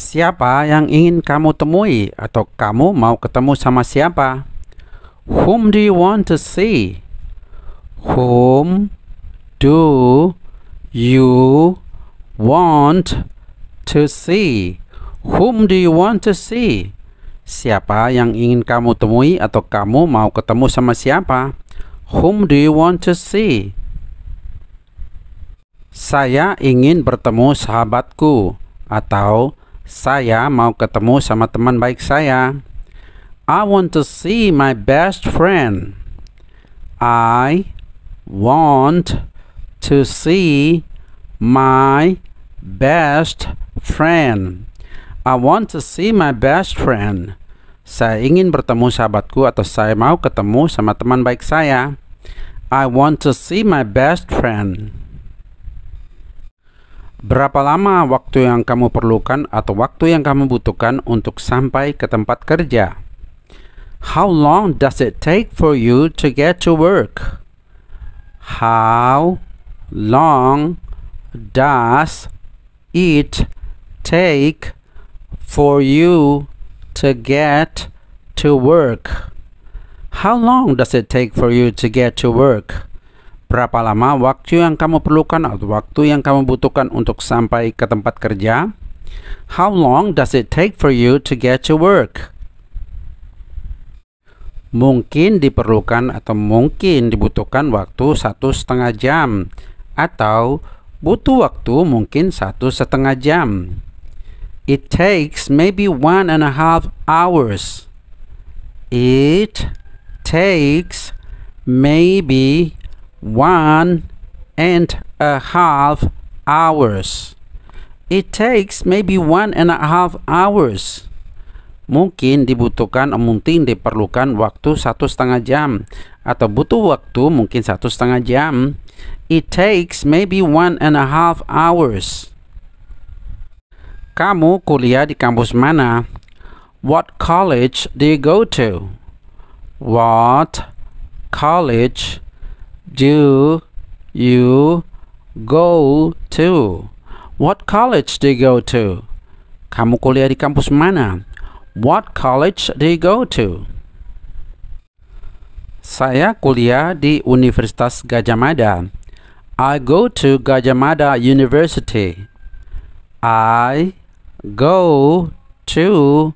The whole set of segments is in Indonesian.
Siapa yang ingin kamu temui atau kamu mau ketemu sama siapa? Whom do you want to see? Whom do you want to see? Whom do you want to see? Siapa yang ingin kamu temui atau kamu mau ketemu sama siapa? Whom do you want to see? Saya ingin bertemu sahabatku atau saya mau ketemu sama teman baik saya. I want to see my best friend. I want to see my best friend. I want to see my best friend. Saya ingin bertemu sahabatku atau saya mau ketemu sama teman baik saya. I want to see my best friend. Berapa lama waktu yang kamu perlukan atau waktu yang kamu butuhkan untuk sampai ke tempat kerja? How long does it take for you to get to work? How long does it take for you to get to work? How long does it take for you to get to work? Berapa lama waktu yang kamu perlukan atau waktu yang kamu butuhkan untuk sampai ke tempat kerja? How long does it take for you to get to work? Mungkin diperlukan atau mungkin dibutuhkan waktu 1,5 jam atau butuh waktu mungkin 1,5 jam. It takes maybe 1.5 hours. It takes maybe 1.5 hours. It takes maybe 1.5 hours. Mungkin dibutuhkan, mungkin diperlukan waktu 1,5 jam atau butuh waktu mungkin 1,5 jam. It takes maybe 1.5 hours. Kamu kuliah di kampus mana? What college do you go to? What college do you go to? What college do you go to? Kamu kuliah di kampus mana? What college do you go to? Saya kuliah di Universitas Gadjah Mada. I go to Gadjah Mada University. I go to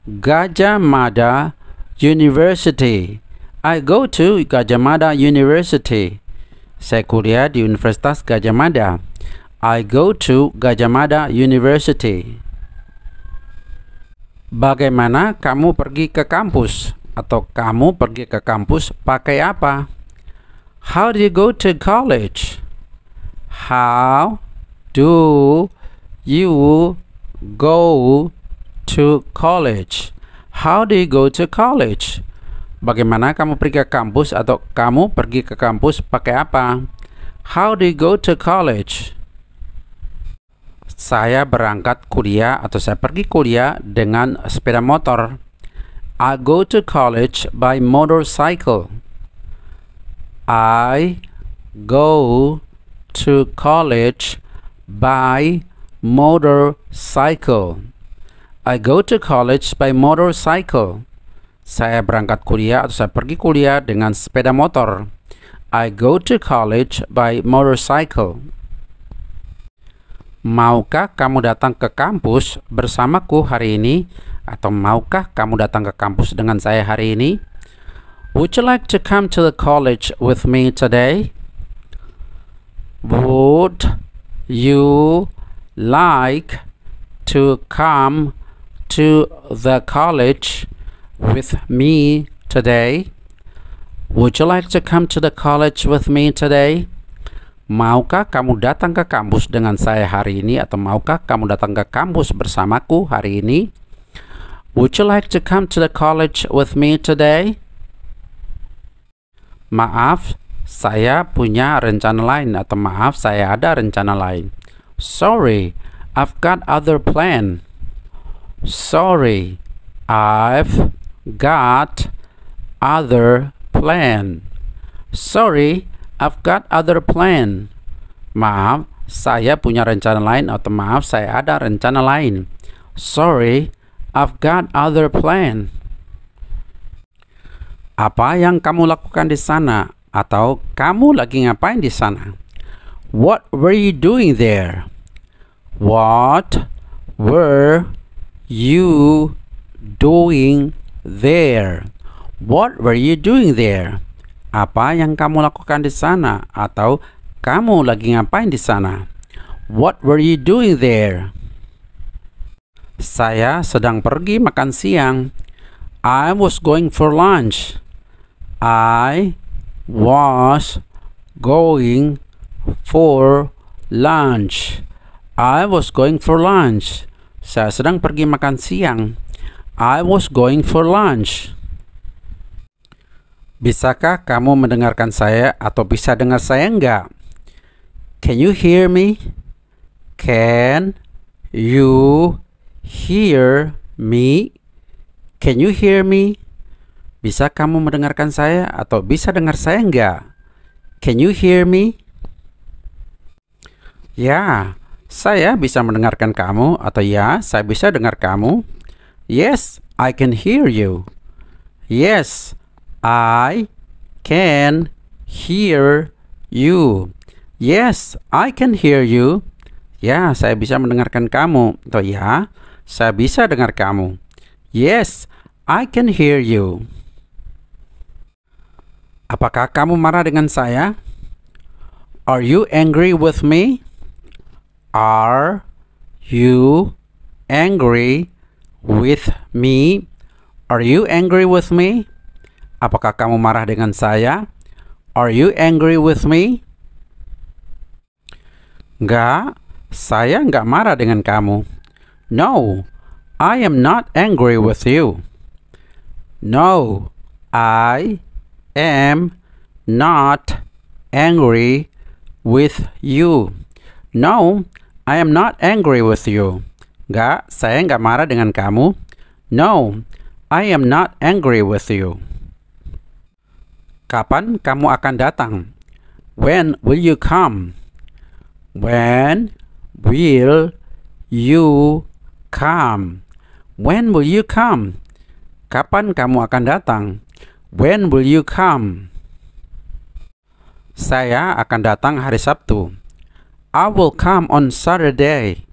Gadjah Mada University. I go to Gadjah Mada University. Saya kuliah di Universitas Gadjah Mada. I go to Gadjah Mada University. Bagaimana kamu pergi ke kampus? Atau kamu pergi ke kampus pakai apa? How do you go to college? How do you go to college? How do you go to college? Bagaimana kamu pergi ke kampus atau kamu pergi ke kampus pakai apa? How do you go to college? Saya berangkat kuliah atau saya pergi kuliah dengan sepeda motor. I go to college by motorcycle. I go to college by motorcycle. I go to college by motorcycle. Saya berangkat kuliah atau saya pergi kuliah dengan sepeda motor. I go to college by motorcycle. Maukah kamu datang ke kampus bersamaku hari ini? Atau maukah kamu datang ke kampus dengan saya hari ini? Would you like to come to the college with me today? Would you like to come to the college with me today? Would you like to come to the college with me today? Maukah kamu datang ke kampus dengan saya hari ini atau maukah kamu datang ke kampus bersamaku hari ini? Would you like to come to the college with me today? Maaf, saya punya rencana lain atau maaf, saya ada rencana lain. Sorry, I've got other plan. Sorry, I've got other plan. Sorry, I've got other plan. Maaf, saya punya rencana lain atau maaf, saya ada rencana lain. Sorry, I've got other plan. Apa yang kamu lakukan di sana? Atau kamu lagi ngapain di sana? What were you doing there? What were you doing there? What were you doing there? Apa yang kamu lakukan di sana? Atau kamu lagi ngapain di sana? What were you doing there? Saya sedang pergi makan siang. I was going for lunch. I was going for lunch. I was going for lunch. Saya sedang pergi makan siang. I was going for lunch. Bisakah kamu mendengarkan saya atau bisa dengar saya enggak? Can you hear me? Can you hear me? Can you hear me? Bisa kamu mendengarkan saya atau bisa dengar saya enggak? Can you hear me? Ya, saya bisa mendengarkan kamu atau ya, saya bisa dengar kamu. Yes, I can hear you. Yes, I can hear you. Yes, I can hear you. Ya, saya bisa mendengarkan kamu. Atau ya, saya bisa dengar kamu. Yes, I can hear you. Apakah kamu marah dengan saya? Are you angry with me? Are you angry with me? Are you angry with me? Apakah kamu marah dengan saya? Are you angry with me? Enggak, saya enggak marah dengan kamu. No, I am not angry with you. No, I am not angry with you. No, I am not angry with you. Enggak, saya enggak marah dengan kamu. No, I am not angry with you. Kapan kamu akan datang? When will you come? When will you come? When will you come? Kapan kamu akan datang? When will you come? Saya akan datang hari Sabtu. I will come on Saturday.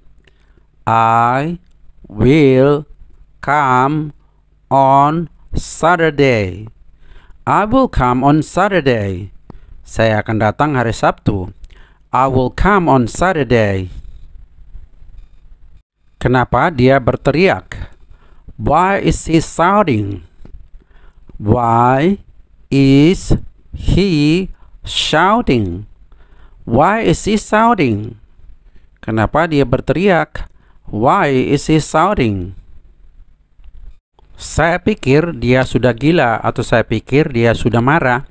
I will come on Saturday. I will come on Saturday. Saya akan datang hari Sabtu. I will come on Saturday. Kenapa dia berteriak? Why is he shouting? Why is he shouting? Why is he shouting? Kenapa dia berteriak? Why is he shouting? Saya pikir dia sudah gila atau saya pikir dia sudah marah.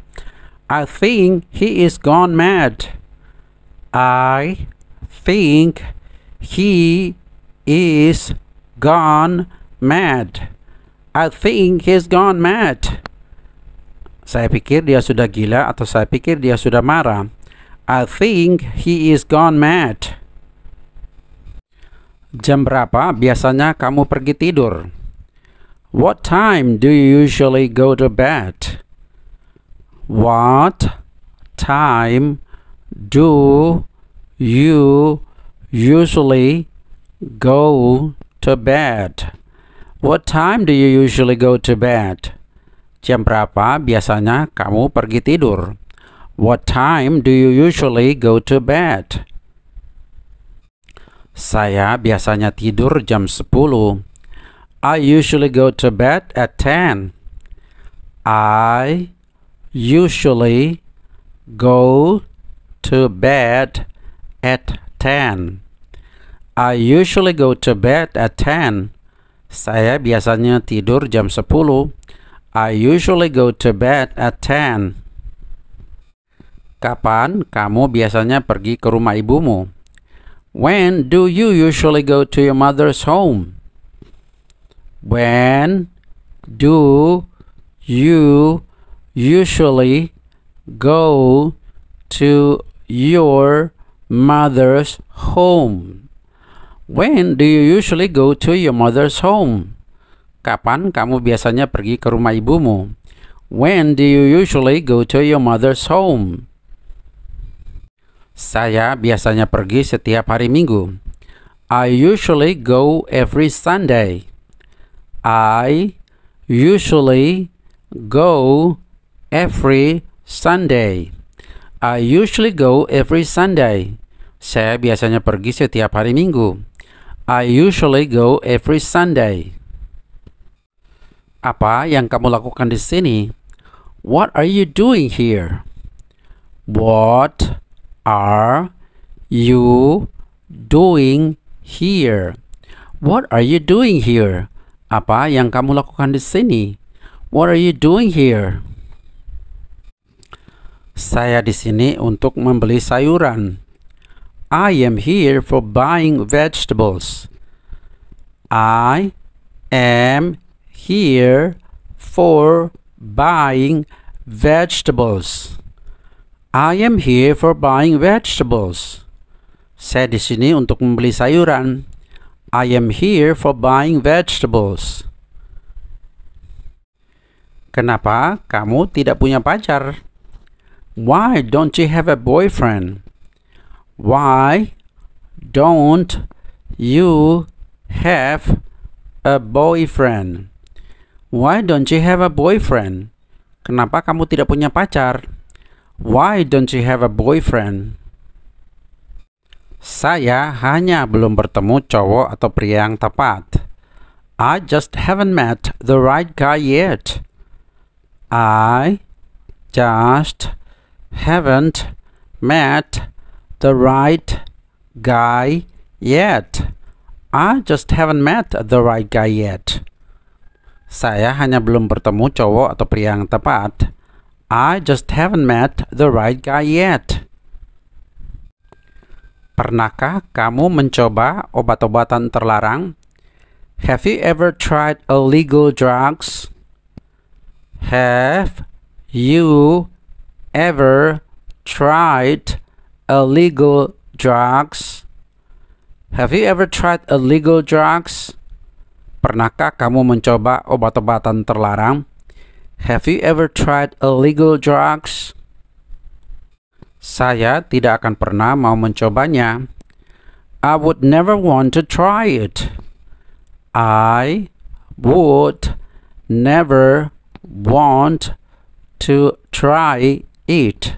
I think he is gone mad. I think he is gone mad. I think he's gone mad. Saya pikir dia sudah gila atau saya pikir dia sudah marah. I think he is gone mad. Jam berapa biasanya kamu pergi tidur? What time do you usually go to bed? What time do you usually go to bed? What time do you usually go to bed? Jam berapa biasanya kamu pergi tidur? What time do you usually go to bed? Saya biasanya tidur jam 10. I usually go to bed at 10. I usually go to bed at 10. I usually go to bed at 10. Saya biasanya tidur jam 10. I usually go to bed at 10. Kapan kamu biasanya pergi ke rumah ibumu? When do you usually go to your mother's home? When do you usually go to your mother's home? When do you usually go to your mother's home? Kapan kamu biasanya pergi ke rumah ibumu? When do you usually go to your mother's home? Saya biasanya pergi setiap hari Minggu. I usually go every Sunday. I usually go every Sunday. I usually go every Sunday. Saya biasanya pergi setiap hari Minggu. I usually go every Sunday. Apa yang kamu lakukan di sini? What are you doing here? What are you doing here? What are you doing here? Apa yang kamu lakukan di sini? What are you doing here? Saya di sini untuk membeli sayuran. I am here for buying vegetables. I am here for buying vegetables. I am here for buying vegetables. Saya di sini untuk membeli sayuran. I am here for buying vegetables. Kenapa kamu tidak punya pacar? Why don't you have a boyfriend? Why don't you have a boyfriend? Why don't you have a boyfriend? Kenapa kamu tidak punya pacar? Why don't you have a boyfriend? Saya hanya belum bertemu cowok atau pria yang tepat. I just haven't met the right guy yet. I just haven't met the right guy yet. I just haven't met the right guy yet. Saya hanya belum bertemu cowok atau pria yang tepat. I just haven't met the right guy yet. Pernahkah kamu mencoba obat-obatan terlarang? Have you ever tried illegal drugs? Have you ever tried illegal drugs? Have you ever tried illegal drugs? Pernahkah kamu mencoba obat-obatan terlarang? Have you ever tried illegal drugs? Saya tidak akan pernah mau mencobanya. I would never want to try it. I would never want to try it.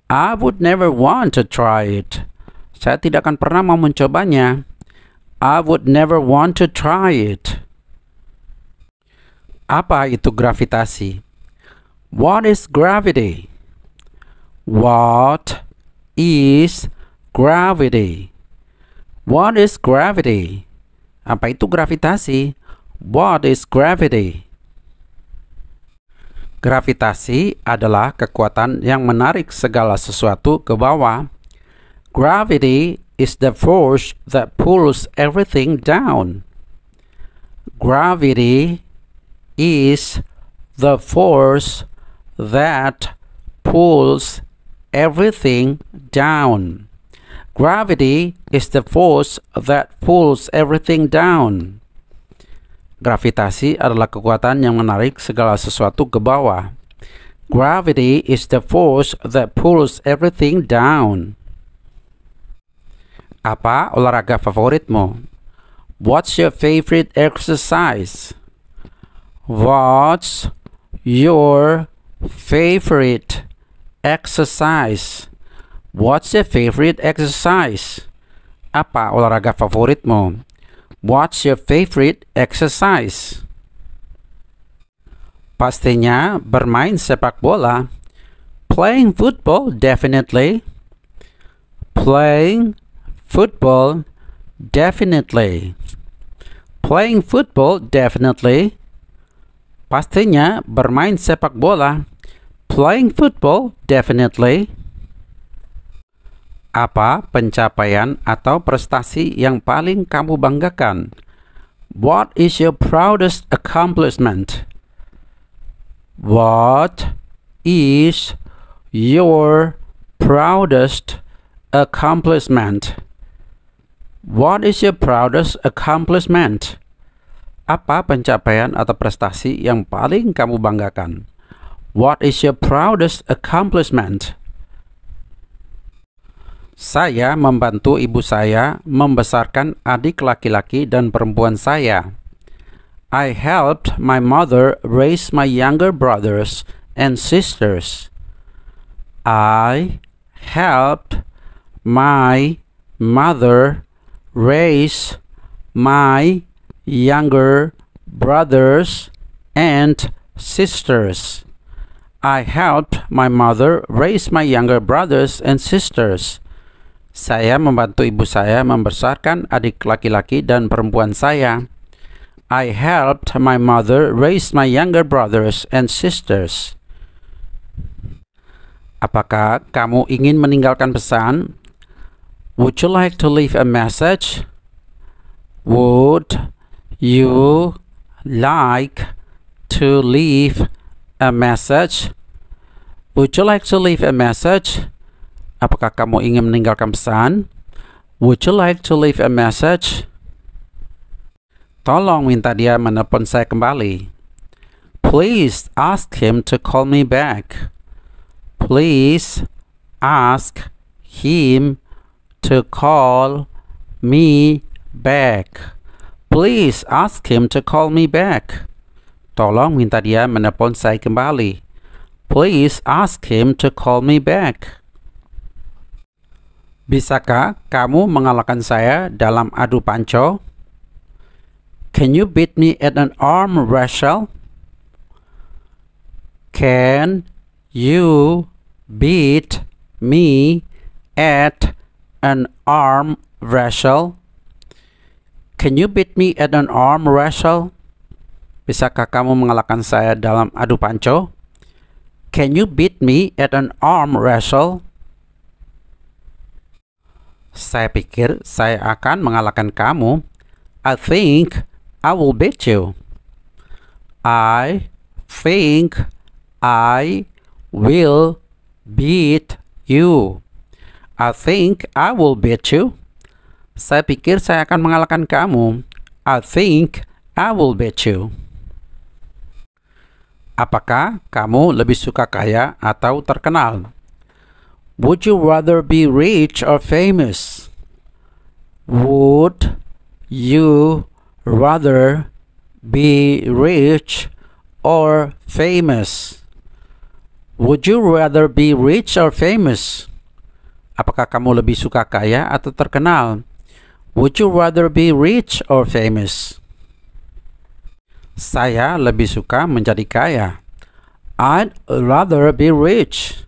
I would never want to try it. Saya tidak akan pernah mau mencobanya. I would never want to try it. Apa itu gravitasi? What is gravity? What is gravity? What is gravity? Apa itu gravitasi? What is gravity? Gravitasi adalah kekuatan yang menarik segala sesuatu ke bawah. Gravity is the force that pulls everything down. Gravity is the force that pulls everything down. Gravity is the force that pulls everything down. Gravitasi adalah kekuatan yang menarik segala sesuatu ke bawah. Gravity is the force that pulls everything down. Apa olahraga favoritmu? What's your favorite exercise? What's your favorite exercise? What's your favorite exercise? Apa olahraga favoritmu? What's your favorite exercise? Pastinya bermain sepak bola. Playing football, definitely. Playing football, definitely. Playing football, definitely. Pastinya bermain sepak bola. Playing football, definitely. Apa pencapaian atau prestasi yang paling kamu banggakan? What is your proudest accomplishment? What is your proudest accomplishment? What is your proudest accomplishment? Apa pencapaian atau prestasi yang paling kamu banggakan? What is your proudest accomplishment? Saya membantu ibu saya membesarkan adik laki-laki dan perempuan saya. I helped my mother raise my younger brothers and sisters. I helped my mother raise my younger brothers and sisters. I helped my mother raise my younger brothers and sisters. Saya membantu ibu saya membesarkan adik laki-laki dan perempuan saya. I helped my mother raise my younger brothers and sisters. Apakah kamu ingin meninggalkan pesan? Would you like to leave a message? Would you like to leave a message? Would you like to leave a message? Apakah kamu ingin meninggalkan pesan? Would you like to leave a message? Tolong minta dia menelpon saya kembali. Please ask him to call me back. Please ask him to call me back. Please ask him to call me back. Tolong minta dia menelpon saya kembali. Please ask him to call me back. Bisakah kamu mengalahkan saya dalam adu panco? Can you beat me at an arm wrestle? Can you beat me at an arm wrestle? Can you beat me at an arm wrestle? Bisakah kamu mengalahkan saya dalam adu panco? Can you beat me at an arm wrestle? Saya pikir saya akan mengalahkan kamu. I think I will beat you. I think I will beat you. I think I will beat you. Saya pikir saya akan mengalahkan kamu. I think I will beat you. Apakah kamu lebih suka kaya atau terkenal? Would you rather be rich or famous? Would you rather be rich or famous? Would you rather be rich or famous? Apakah kamu lebih suka kaya atau terkenal? Would you rather be rich or famous? Saya lebih suka menjadi kaya. I'd rather be rich.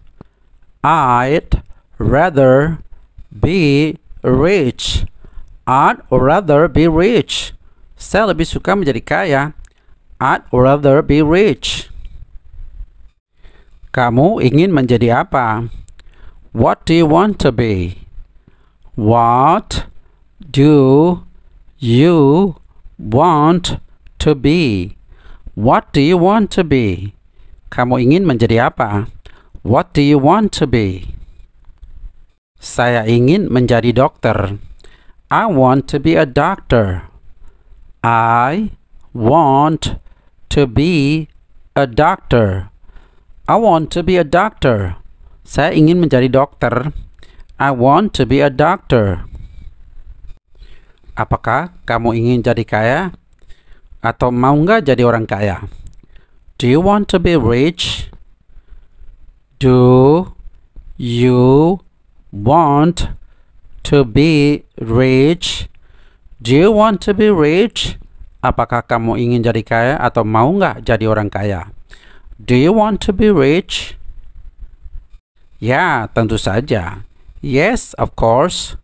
I'd rather be rich. I'd rather be rich. Saya lebih suka menjadi kaya. I'd rather be rich. Kamu ingin menjadi apa? What do you want to be? What do you want to be? What do you want to be? Kamu ingin menjadi apa? What do you want to be? Saya ingin menjadi dokter. I want to be a doctor. I want to be a doctor. I want to be a doctor. Saya ingin menjadi dokter. I want to be a doctor. Apakah kamu ingin jadi kaya? Atau mau nggak jadi orang kaya? Do you want to be rich? Do you want to be rich? Do you want to be rich? Apakah kamu ingin jadi kaya atau mau nggak jadi orang kaya? Do you want to be rich? Ya, tentu saja. Yes, of course.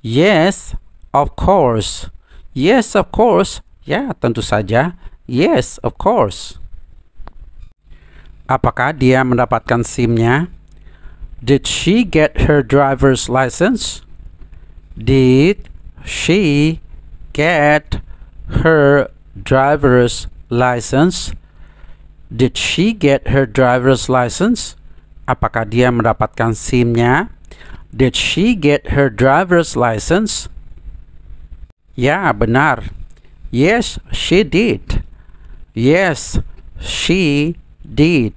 Yes, of course. Yes, of course. Ya, tentu saja. Yes, of course. Apakah dia mendapatkan SIM-nya? Did she get her driver's license? Did she get her driver's license? Did she get her driver's license? Apakah dia mendapatkan SIM-nya? Did she get her driver's license? Ya, benar. Yes, she did. Yes, she did.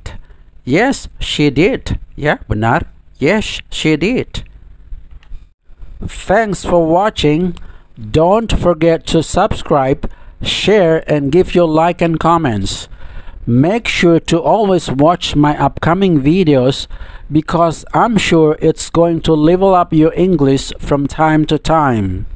Yes, she did. Ya, benar. Yes, she did. Thanks for watching. Don't forget to subscribe, share, and give your like and comments. Make sure to always watch my upcoming videos because I'm sure it's going to level up your English from time to time.